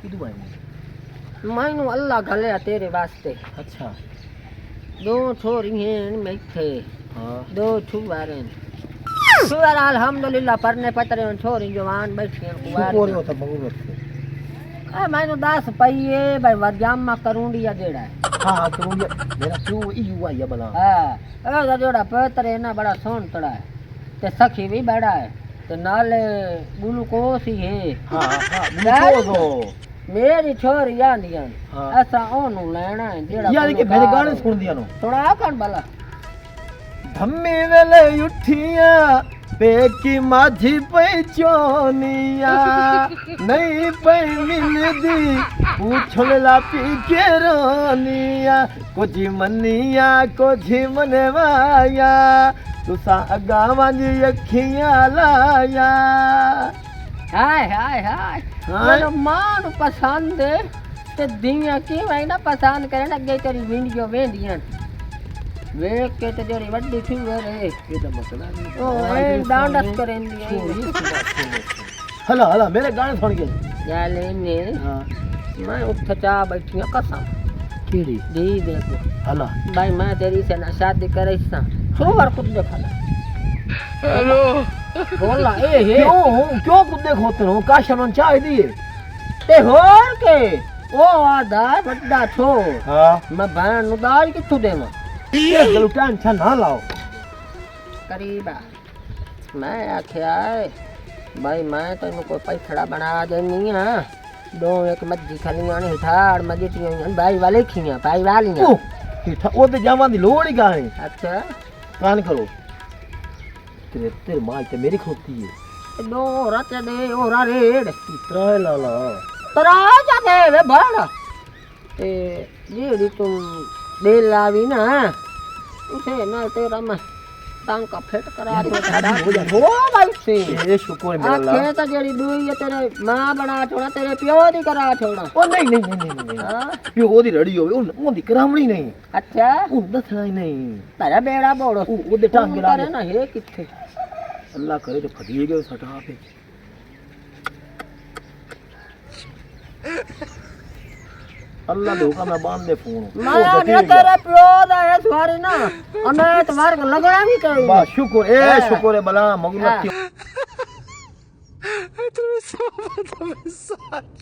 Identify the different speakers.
Speaker 1: किदू आई
Speaker 2: मैनू अल्लाह घलिया तेरे वास्ते।
Speaker 1: अच्छा
Speaker 2: 2 छोरियां मैथे
Speaker 1: हां
Speaker 2: 2 छुआर छुआर अल्हम्दुलिल्लाह परने पतरे छोरी जवान बैठी कुवार
Speaker 1: शुक्र हो तो मगुरत से
Speaker 2: मैनू 10 पईए भाई वरजामा करूंडिया जेड़ा है।
Speaker 1: हां तो मेरा क्यों ई हुआ ये बला
Speaker 2: हां ए जेड़ा पतरे ना बड़ा सोन तड़ा है ते सखी भी बड़ा है ते नाले ग्लूकोस ही है।
Speaker 1: हां हां ग्लूकोस
Speaker 2: मेरी छोरी आंदियां
Speaker 1: हाँ।
Speaker 2: ऐसा ओनू लेना है जेड़ा
Speaker 1: यानी कि मेरे गाने सुन दिया नो
Speaker 2: थोड़ा कण भला
Speaker 1: धम्मी वेले उठिया पेकी माझी पैचोनिया नहीं पैमिनदी पूछला पी के रोनिया कुछ मनिया कुछ मनवाया तुसा अगावा जी अखियां लाया
Speaker 2: हाय हाय हाय मेरे मां नु पसंद ते दिया की भाई ना पसंद करे ना अगे तेरी वीडियो वेंदियां वेख के ते जेड़ी वड्डी थी वे रे ये तो मसला नहीं ओ ए डांडस करेंदी है
Speaker 1: हला हला मेरे गाने सुन के
Speaker 2: या लेने
Speaker 1: हां
Speaker 2: मैं उठ चा बैठी कसम
Speaker 1: केड़ी
Speaker 2: दी देखो
Speaker 1: हला
Speaker 2: भाई मैं तेरी से ना शादी करे सा सोवर कुछ देखा
Speaker 1: हेलो
Speaker 2: बोला ए हे
Speaker 1: क्यों कुत्ते खोते हो का शमन चाय दिए
Speaker 2: ते होर के ओ आदा बड्डा छो
Speaker 1: हां
Speaker 2: मैं बहन नु दाल किथु देवा
Speaker 1: ये गलू टेंशन ना लाओ
Speaker 2: करीबा मैं आख्या भाई मैं तेन कोई पैथड़ा बना देनी हां 2 एक मज्जी खलियां ने हिठाड़ मजीटियां भाई वाले खियां भाई वालियां
Speaker 1: ओ ते जावां दी लोड़ ही गाने
Speaker 2: अच्छा
Speaker 1: कान करो तेरे मां ते मेरी खोती है
Speaker 2: 2 रात दे ओरा रेड़
Speaker 1: इतना लाला
Speaker 2: तरा जा दे वे बड़ा ते जेड़ी तुम दे लावी ना उसे ना तेरा मैं टांका फिट करा दो
Speaker 1: हो जा
Speaker 2: हो भाई से
Speaker 1: ये शुक्र है मेरा अल्लाह
Speaker 2: आखे तो जेड़ी दुई है तेरे मां बना छोड़ा तेरे प्यो दी करा छोड़ा
Speaker 1: ओ नहीं
Speaker 2: हां
Speaker 1: प्यो दी रड़ी होवे ओ दी करावणी नहीं
Speaker 2: अच्छा
Speaker 1: ओ दसना ही नहीं
Speaker 2: तेरा बेड़ा बोड़ो
Speaker 1: ओ दे टांगे ला
Speaker 2: ना हे किथे
Speaker 1: अल्लाह करे तो फदिए गए सटा पे अल्लाह धोखा मैं बांध दे फोन
Speaker 2: मैं तेरे प्यो दा है सवारी ना अने तुम्हारे लगड़ा भी कहीं
Speaker 1: बस शुक्र ए शुक्र है भला मगलत की
Speaker 3: तुम्हें सब सच